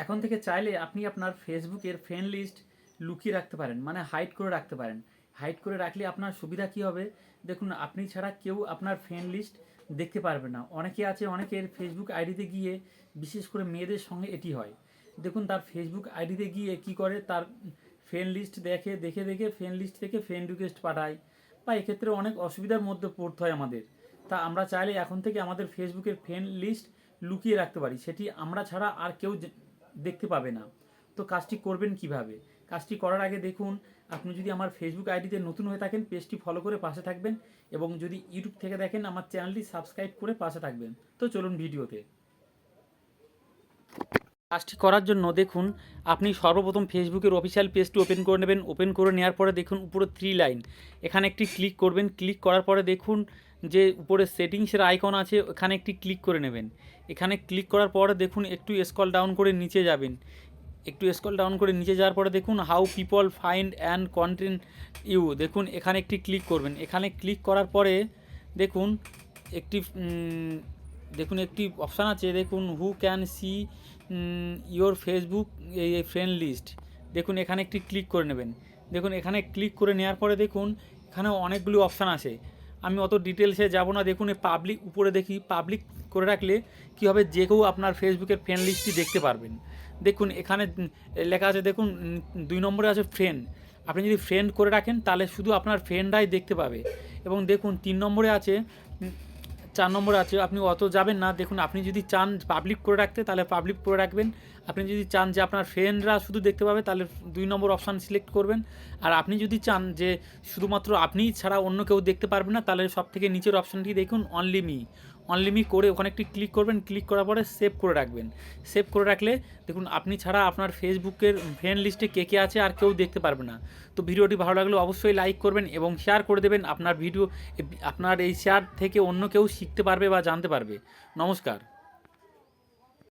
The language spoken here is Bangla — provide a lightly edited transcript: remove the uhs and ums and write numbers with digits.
এখন থেকে চাইলে আপনি আপনার ফেসবুকের ফ্রেন্ড লিস্ট লুকিয়ে রাখতে পারেন, মানে হাইড করে রাখতে পারেন। হাইড করে রাখলে আপনার সুবিধা কী হবে, দেখুন আপনি ছাড়া কেউ আপনার ফ্রেন্ড লিস্ট দেখতে পারবে না। অনেকে আছে, অনেকের ফেসবুক আইডিতে গিয়ে, বিশেষ করে মেয়েদের সঙ্গে এটি হয়, দেখুন তার ফেসবুক আইডিতে গিয়ে কি করে, তার ফ্রেন্ড লিস্ট দেখে দেখে দেখে ফ্রেন্ড লিস্ট থেকে ফ্রেন্ড রিকোয়েস্ট পাঠায়, বা এক্ষেত্রে অনেক অসুবিধার মধ্যে পড়তে হয় আমাদের। তা আমরা চাইলে এখন থেকে আমাদের ফেসবুকের ফ্রেন্ড লিস্ট লুকিয়ে রাখতে পারি, সেটি আমরা ছাড়া আর কেউ দেখতে পাবে না। তো কাজটি করবেন কিভাবে? কাজটি করার আগে দেখুন, আপনি যদি আমার ফেসবুক আইডিতে নতুন হয়ে থাকেন, পেজটি ফলো করে পাশে থাকবেন, এবং যদি ইউটিউব থেকে দেখেন, আমার চ্যানেলটি সাবস্ক্রাইব করে পাশে থাকবেন। তো চলুন ভিডিওতে। কাজটি করার জন্য দেখুন, আপনি সর্বপ্রথম ফেসবুকের অফিসিয়াল পেজটি ওপেন করে নেবেন। ওপেন করে নেওয়ার পরে দেখুন উপরে 3 লাইন, এখানে একটি ক্লিক করবেন। ক্লিক করার পরে দেখুন যে উপরে সেটিংসের আইকন আছে, এখানে একটি ক্লিক করে নেবেন। এখানে ক্লিক করার পরে দেখুন একটু স্ক্রল ডাউন করে নিচে যাবেন। একটু স্ক্রল ডাউন করে নিচে যাওয়ার পরে দেখুন how people find and content you, দেখুন এখানে একটি ক্লিক করবেন। এখানে ক্লিক করার পরে দেখুন একটি দেখুন একটি অপশান আছে, দেখুন who can see your Facebook এই ফ্রেন্ড লিস্ট, দেখুন এখানে একটি ক্লিক করে নেবেন। দেখুন এখানে ক্লিক করে নেওয়ার পরে দেখুন এখানে অনেকগুলো অপশান আছে, আমি অত ডিটেলসে যাব না। দেখুন এই পাবলিক, উপরে দেখি পাবলিক করে রাখলে কী হবে, যে কেউ আপনার ফেসবুকের ফ্রেন্ড লিস্টটি দেখতে পারবেন। দেখুন এখানে লেখা আছে, দেখুন 2 নম্বরে আছে ফ্রেন্ড। আপনি যদি ফ্রেন্ড করে রাখেন তাহলে শুধু আপনার ফ্রেন্ডরাই দেখতে পাবে। এবং দেখুন 3 নম্বরে আছে, 4 নম্বরে আছে, আপনি অত যাবেন না। দেখুন আপনি যদি চান পাবলিক করে রাখতে তাহলে পাবলিক করে রাখবেন। আপনি যদি চান যে আপনার ফ্রেন্ডরা শুধু দেখতে পাবে তাহলে 2 নম্বর অপশান সিলেক্ট করবেন। আর আপনি যদি চান যে শুধুমাত্র আপনিই ছাড়া অন্য কেউ দেখতে পারবে না, তাহলে সব থেকে নিচের অপশানটি দেখুন অনলি মি। অনলি মি করে ওখানে একটি ক্লিক করবেন। ক্লিক করার পরে সেভ করে রাখবেন। সেভ করে রাখলে দেখুন আপনি ছাড়া আপনার ফেসবুকের ফ্রেন্ড লিস্টে কে কে আছে আর কেউ দেখতে পারবে না। তো ভিডিওটি ভালো লাগলে অবশ্যই লাইক করবেন এবং শেয়ার করে দেবেন। আপনার ভিডিও, আপনার এই শেয়ার থেকে অন্য কেউ শিখতে পারবে বা জানতে পারবে। নমস্কার।